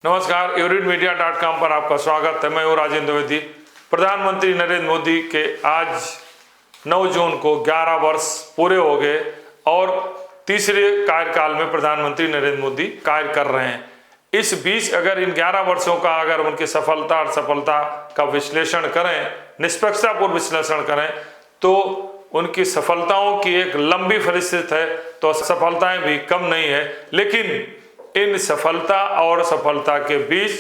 नमस्कार, euridmedia.com पर आपका स्वागत है। मैं हूँ राजेंद्र द्विवेदी। प्रधानमंत्री नरेंद्र मोदी के आज 9 जून को 11 वर्ष पूरे हो गए और तीसरे कार्यकाल में प्रधानमंत्री नरेंद्र मोदी कार्य कर रहे हैं। इस बीच अगर इन 11 वर्षों का अगर उनकी सफलता और सफलता का विश्लेषण करें, निष्पक्षतापूर्ण विश्लेषण करें, तो उनकी सफलताओं की एक लंबी फहरिस्त है, तो असफलताएं भी कम नहीं है। लेकिन इन सफलता और सफलता के बीच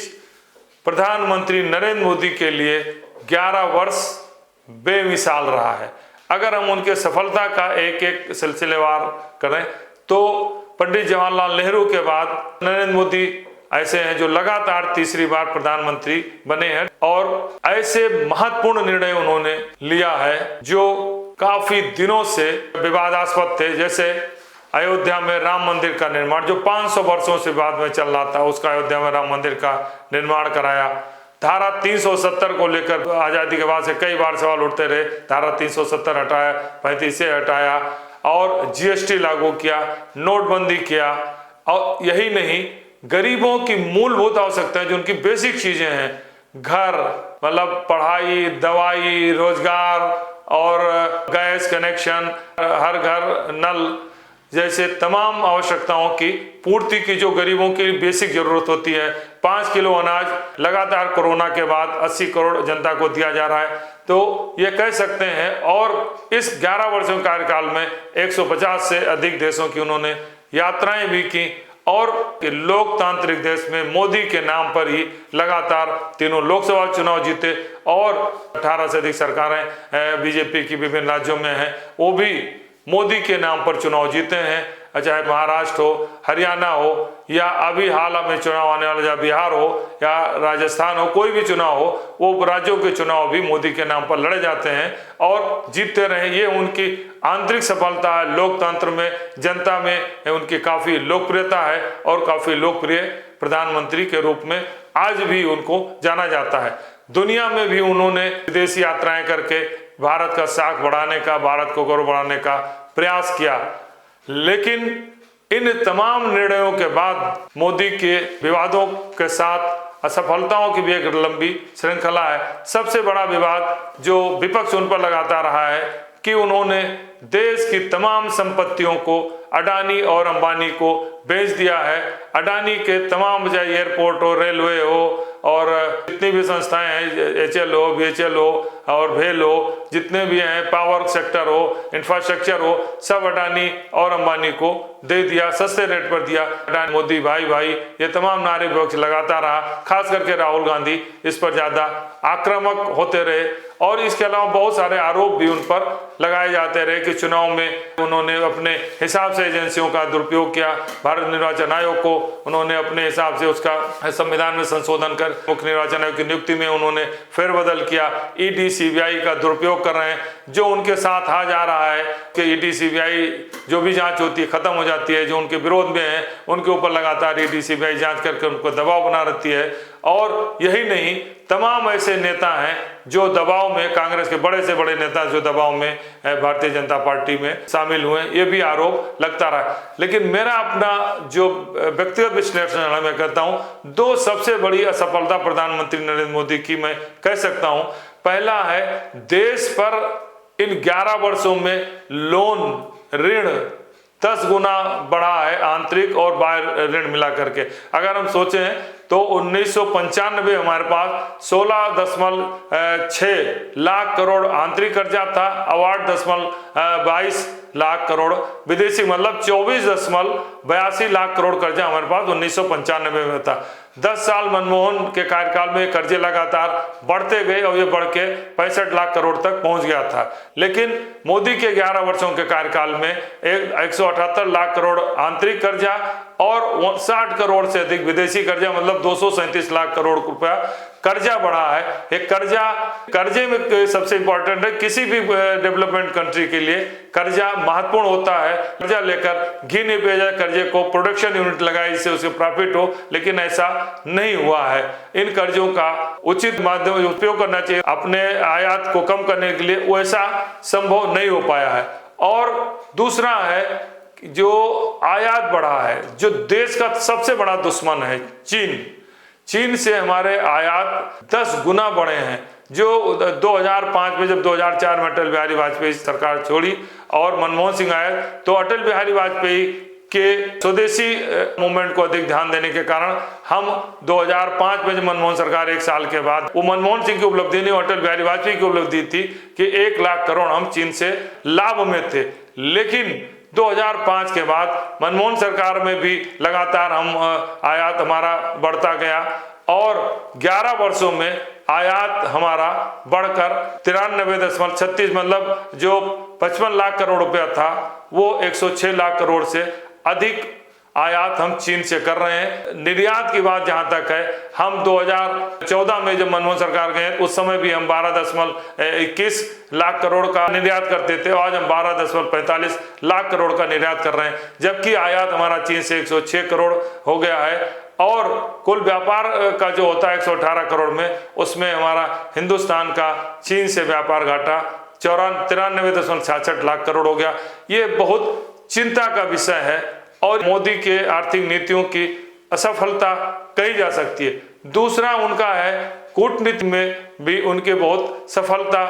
प्रधानमंत्री नरेंद्र मोदी के लिए 11 वर्ष बेमिसाल रहा है। अगर हम उनके सफलता का एक एक सिलसिलेवार करें तो पंडित जवाहरलाल नेहरू के बाद नरेंद्र मोदी ऐसे हैं जो लगातार तीसरी बार प्रधानमंत्री बने हैं और ऐसे महत्वपूर्ण निर्णय उन्होंने लिया है जो काफी दिनों से विवादास्पद थे। जैसे अयोध्या में राम मंदिर का निर्माण, जो 500 वर्षों से बाद में चल रहा था, उसका अयोध्या में राम मंदिर का निर्माण कराया। धारा 370 को लेकर आजादी के बाद से कई बार सवाल उठते रहे। धारा 370 हटाया, 35 से हटाया और जीएसटी लागू किया, नोटबंदी किया। और यही नहीं, गरीबों की मूलभूत आवश्यकताएं जो उनकी बेसिक चीजें हैं, घर मतलब पढ़ाई, दवाई, रोजगार और गैस कनेक्शन, हर घर नल जैसे तमाम आवश्यकताओं की पूर्ति की जो गरीबों की बेसिक जरूरत होती है। 5 किलो अनाज लगातार कोरोना के बाद 80 करोड़ जनता को दिया जा रहा है। तो ये कह सकते हैं, और इस 11 वर्षों के कार्यकाल में 150 से अधिक देशों की उन्होंने यात्राएं भी की और लोकतांत्रिक देश में मोदी के नाम पर ही लगातार तीनों लोकसभा चुनाव जीते और 18 से अधिक सरकारें बीजेपी की विभिन्न राज्यों में हैं, वो भी मोदी के नाम पर चुनाव जीते हैं। चाहे महाराष्ट्र हो, हरियाणा हो, या अभी हाल में चुनाव आने वाला, या बिहार हो या राजस्थान हो, कोई भी चुनाव हो, वो राज्यों के चुनाव भी मोदी के नाम पर लड़े जाते हैं और जीतते रहे। ये उनकी आंतरिक सफलता है। लोकतंत्र में, जनता में उनकी काफी लोकप्रियता है और काफी लोकप्रिय प्रधानमंत्री के रूप में आज भी उनको जाना जाता है। दुनिया में भी उन्होंने विदेशी यात्राएं करके भारत का साख बढ़ाने का, भारत को गौरव बढ़ाने का प्रयास किया। लेकिन इन तमाम निर्णयों के बाद मोदी के विवादों के साथ असफलताओं की भी एक लंबी श्रृंखला है। सबसे बड़ा विवाद जो विपक्ष उन पर लगाता रहा है कि उन्होंने देश की तमाम संपत्तियों को अडानी और अंबानी को बेच दिया है। अडानी के तमाम, चाहे एयरपोर्ट हो, रेलवे हो और जितनी भी संस्थाएं हैं, एचएल हो, बीएचएल हो और भेल हो, जितने भी हैं, पावर सेक्टर हो, इंफ्रास्ट्रक्चर हो, सब अडानी और अंबानी को दे दिया, सस्ते रेट पर दिया। अडानी, मोदी भाई भाई, ये तमाम नारे विपक्ष लगाता रहा। खास करके राहुल गांधी इस पर ज्यादा आक्रामक होते रहे और इसके अलावा बहुत सारे आरोप भी उन पर लगाए जाते रहे कि चुनाव में उन्होंने अपने हिसाब से एजेंसियों का दुरुपयोग किया। भारत निर्वाचन आयोग को उन्होंने अपने हिसाब से उसका संविधान में संशोधन कर मुख्य निर्वाचन आयोग की नियुक्ति में उन्होंने फेरबदल किया। ईडी सीबीआई का दुरुपयोग कर रहे हैं, जो उनके साथ आ जा रहा है कि ईडी सीबीआई जो भी जांच होती है खत्म हो जाती है। जो उनके विरोध में है उनके ऊपर लगातार ईडी सीबीआई जांच करके उनको दबाव बना रहती है। और यही नहीं, तमाम ऐसे नेता हैं जो दबाव में, कांग्रेस के बड़े से बड़े नेता जो दबाव में भारतीय जनता पार्टी में शामिल हुए, ये भी आरोप लगता रहा। लेकिन मेरा अपना जो व्यक्तिगत विश्लेषण मैं कहता हूं, 2 सबसे बड़ी असफलता प्रधानमंत्री नरेंद्र मोदी की मैं कह सकता हूं। पहला है, देश पर इन 11 वर्षों में लोन, ऋण 10 गुना बढ़ा है, आंतरिक और बाह्य ऋण मिला करके। अगर हम सोचें तो 1995 हमारे पास 16.6 लाख करोड़ आंतरिक कर्जा था, 8.22 लाख करोड़ विदेशी, मतलब 24.82 लाख करोड़ कर्जा हमारे पास 1995 में था। 10 साल मनमोहन के कार्यकाल में कर्जे लगातार बढ़ते गए और ये बढ़ के 65 लाख करोड़ तक पहुंच गया था। लेकिन मोदी के 11 वर्षों के कार्यकाल में 178 लाख करोड़ आंतरिक कर्जा और 60 करोड़ से अधिक विदेशी कर्जा, मतलब 237 लाख करोड़ रुपया कर्जा बढ़ा है। एक कर्जे में सबसे इंपॉर्टेंट है, किसी भी डेवलपमेंट कंट्री के लिए कर्जा महत्वपूर्ण होता है। कर्जा लेकर घी नहीं पिया जाए, कर्जे को प्रोडक्शन यूनिट लगाए जिससे उसे प्रॉफिट हो, लेकिन ऐसा नहीं हुआ है। इन कर्जों का उचित माध्यम उपयोग करना चाहिए अपने आयात को कम करने के लिए, वैसा संभव नहीं हो पाया है। और दूसरा है, जो आयात बढ़ा है, जो देश का सबसे बड़ा दुश्मन है चीन, चीन से हमारे आयात 10 गुना बढ़े हैं। जो 2005 में जब 2004 में अटल बिहारी वाजपेयी सरकार छोड़ी और मनमोहन सिंह आए, तो अटल बिहारी वाजपेयी के स्वदेशी मूवमेंट को अधिक ध्यान देने के कारण हम 2005 में जब मनमोहन सरकार 1 साल के बाद, वो मनमोहन सिंह की उपलब्धि नहीं, अटल बिहारी वाजपेयी की उपलब्धि थी कि 1 लाख करोड़ हम चीन से लाभ में थे। लेकिन 2005 के बाद मनमोहन सरकार में भी लगातार हम आयात हमारा बढ़ता गया और 11 वर्षों में आयात हमारा बढ़कर 93.36, मतलब जो 55 लाख करोड़ रुपया था वो 106 लाख करोड़ से अधिक आयात हम चीन से कर रहे हैं। निर्यात की बात जहां तक है, हम 2014 में जब मनमोहन सरकार गए उस समय भी हम 12.21 लाख करोड़ का निर्यात करते थे, आज हम 12.45 लाख करोड़ का निर्यात कर रहे हैं, जबकि आयात हमारा चीन से 106 करोड़ हो गया है। और कुल व्यापार का जो होता है 118 करोड़ में, उसमें हमारा हिंदुस्तान का चीन से व्यापार घाटा 93.66 लाख करोड़ हो गया। ये बहुत चिंता का विषय है और मोदी के आर्थिक नीतियों की असफलता कही जा सकती है। दूसरा उनका है कूटनीति में भी उनके बहुत सफलता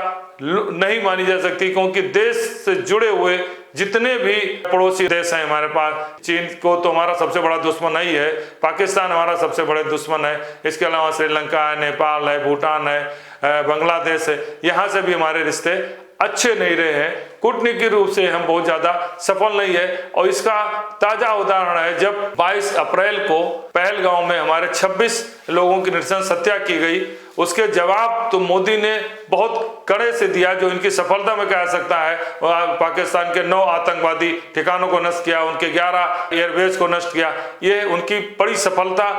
नहीं मानी जा सकती, क्योंकि देश से जुड़े हुए जितने भी पड़ोसी देश हैं हमारे पास, चीन को तो हमारा सबसे बड़ा दुश्मन ही है, पाकिस्तान हमारा सबसे बड़े दुश्मन है, इसके अलावा श्रीलंका है, नेपाल है, भूटान है, बांग्लादेश है, यहाँ से भी हमारे रिश्ते अच्छे नहीं रहे हैं। कूटनीतिक रूप से हम बहुत ज्यादा सफल नहीं है और इसका ताजा उदाहरण है जब 22 अप्रैल को पहलगांव में हमारे 26 लोगों की नृशंस हत्या की गई। उसके जवाब तो मोदी ने बहुत कड़े से दिया, जो इनकी सफलता में कह सकता है। पाकिस्तान के 9 आतंकवादी ठिकानों को नष्ट किया, उनके 11 एयरबेस को नष्ट किया, ये उनकी बड़ी सफलता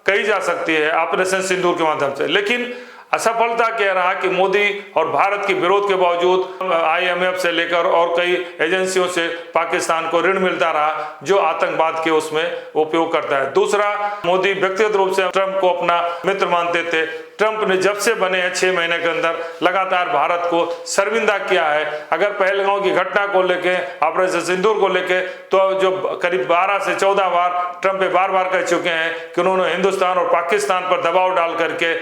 कही जा सकती है ऑपरेशन सिंदूर के माध्यम से। लेकिन असफलता कह रहा कि मोदी और भारत के विरोध के बावजूद IMF से लेकर और कई एजेंसियों से पाकिस्तान को ऋण मिलता रहा, जो आतंकवाद के उसमें उपयोग करता है। दूसरा, मोदी व्यक्तिगत रूप से ट्रंप को अपना मित्र मानते थे। ट्रंप ने जब से बने हैं 6 महीने के अंदर लगातार भारत को शर्मिंदा किया है। अगर पहलगांव की घटना को लेके, ऑपरेशन सिंदूर को लेके, तो जो करीब 12 से 14 बार ट्रंप बार बार कह चुके हैं कि उन्होंने हिंदुस्तान और पाकिस्तान पर दबाव डाल करके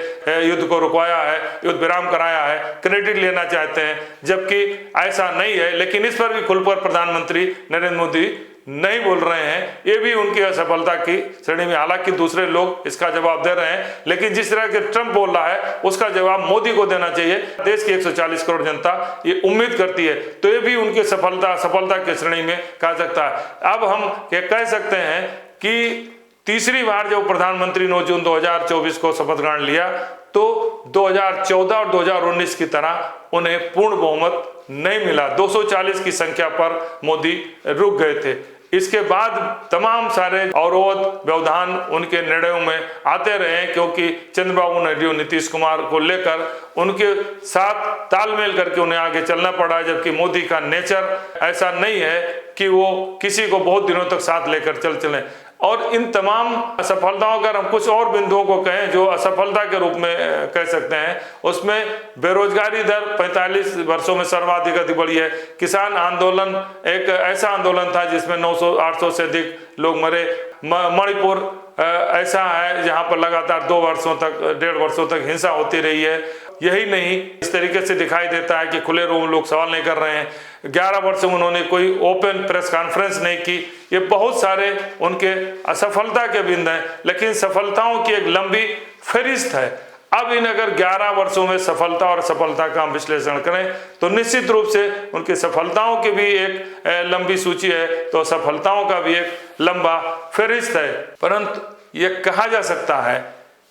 युद्ध को रुकवाया है, युद्ध विराम कराया है, क्रेडिट लेना चाहते हैं, जबकि ऐसा नहीं है। लेकिन इस पर भी खुलकर प्रधानमंत्री नरेंद्र मोदी नहीं बोल रहे हैं, ये भी उनकी असफलता की श्रेणी में। हालांकि दूसरे लोग इसका जवाब दे रहे हैं, लेकिन जिस तरह के ट्रंप बोल रहा है उसका जवाब मोदी को देना चाहिए। देश की 140 करोड़ जनता ये उम्मीद करती है, तो ये भी उनकी सफलता की श्रेणी में कहा सकता है। अब हम ये कह सकते हैं कि तीसरी बार जब प्रधानमंत्री 9 जून 2024 को शपथ ग्रहण लिया, तो 2014 और 2019 की तरह उन्हें पूर्ण बहुमत नहीं मिला। 240 की संख्या पर मोदी रुक गए थे। इसके बाद तमाम सारे अवरोध व्यवधान उनके निर्णयों में आते रहे, क्योंकि चंद्रबाबू नायडू, नीतीश कुमार को लेकर उनके साथ तालमेल करके उन्हें आगे चलना पड़ा। जबकि मोदी का नेचर ऐसा नहीं है कि वो किसी को बहुत दिनों तक साथ लेकर चलें। और इन तमाम असफलताओं का हम कुछ और बिंदुओं को कहें जो असफलता के रूप में कह सकते हैं, उसमें बेरोजगारी दर 45 वर्षों में सर्वाधिक अधिक बढ़ी है। किसान आंदोलन एक ऐसा आंदोलन था जिसमें 900-800 से अधिक लोग मरे। मणिपुर ऐसा है जहां पर लगातार 1.5 वर्षों तक हिंसा होती रही है। यही नहीं, इस तरीके से दिखाई देता है कि खुले रूम लोग सवाल नहीं कर रहे हैं। 11 वर्ष में उन्होंने कोई ओपन प्रेस कॉन्फ्रेंस नहीं की। ये बहुत सारे उनके असफलता के बिंदु हैं, लेकिन सफलताओं की एक लंबी फहरिस्त है। अब इन अगर 11 वर्षों में सफलता और असफलता का हम विश्लेषण करें तो निश्चित रूप से उनकी सफलताओं की भी एक लंबी सूची है, तो सफलताओं का भी एक लंबा फहरिस्त है। परंतु ये कहा जा सकता है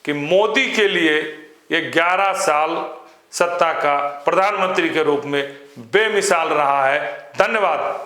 कि मोदी के लिए ये 11 साल सत्ता का प्रधानमंत्री के रूप में बेमिसाल रहा है। धन्यवाद।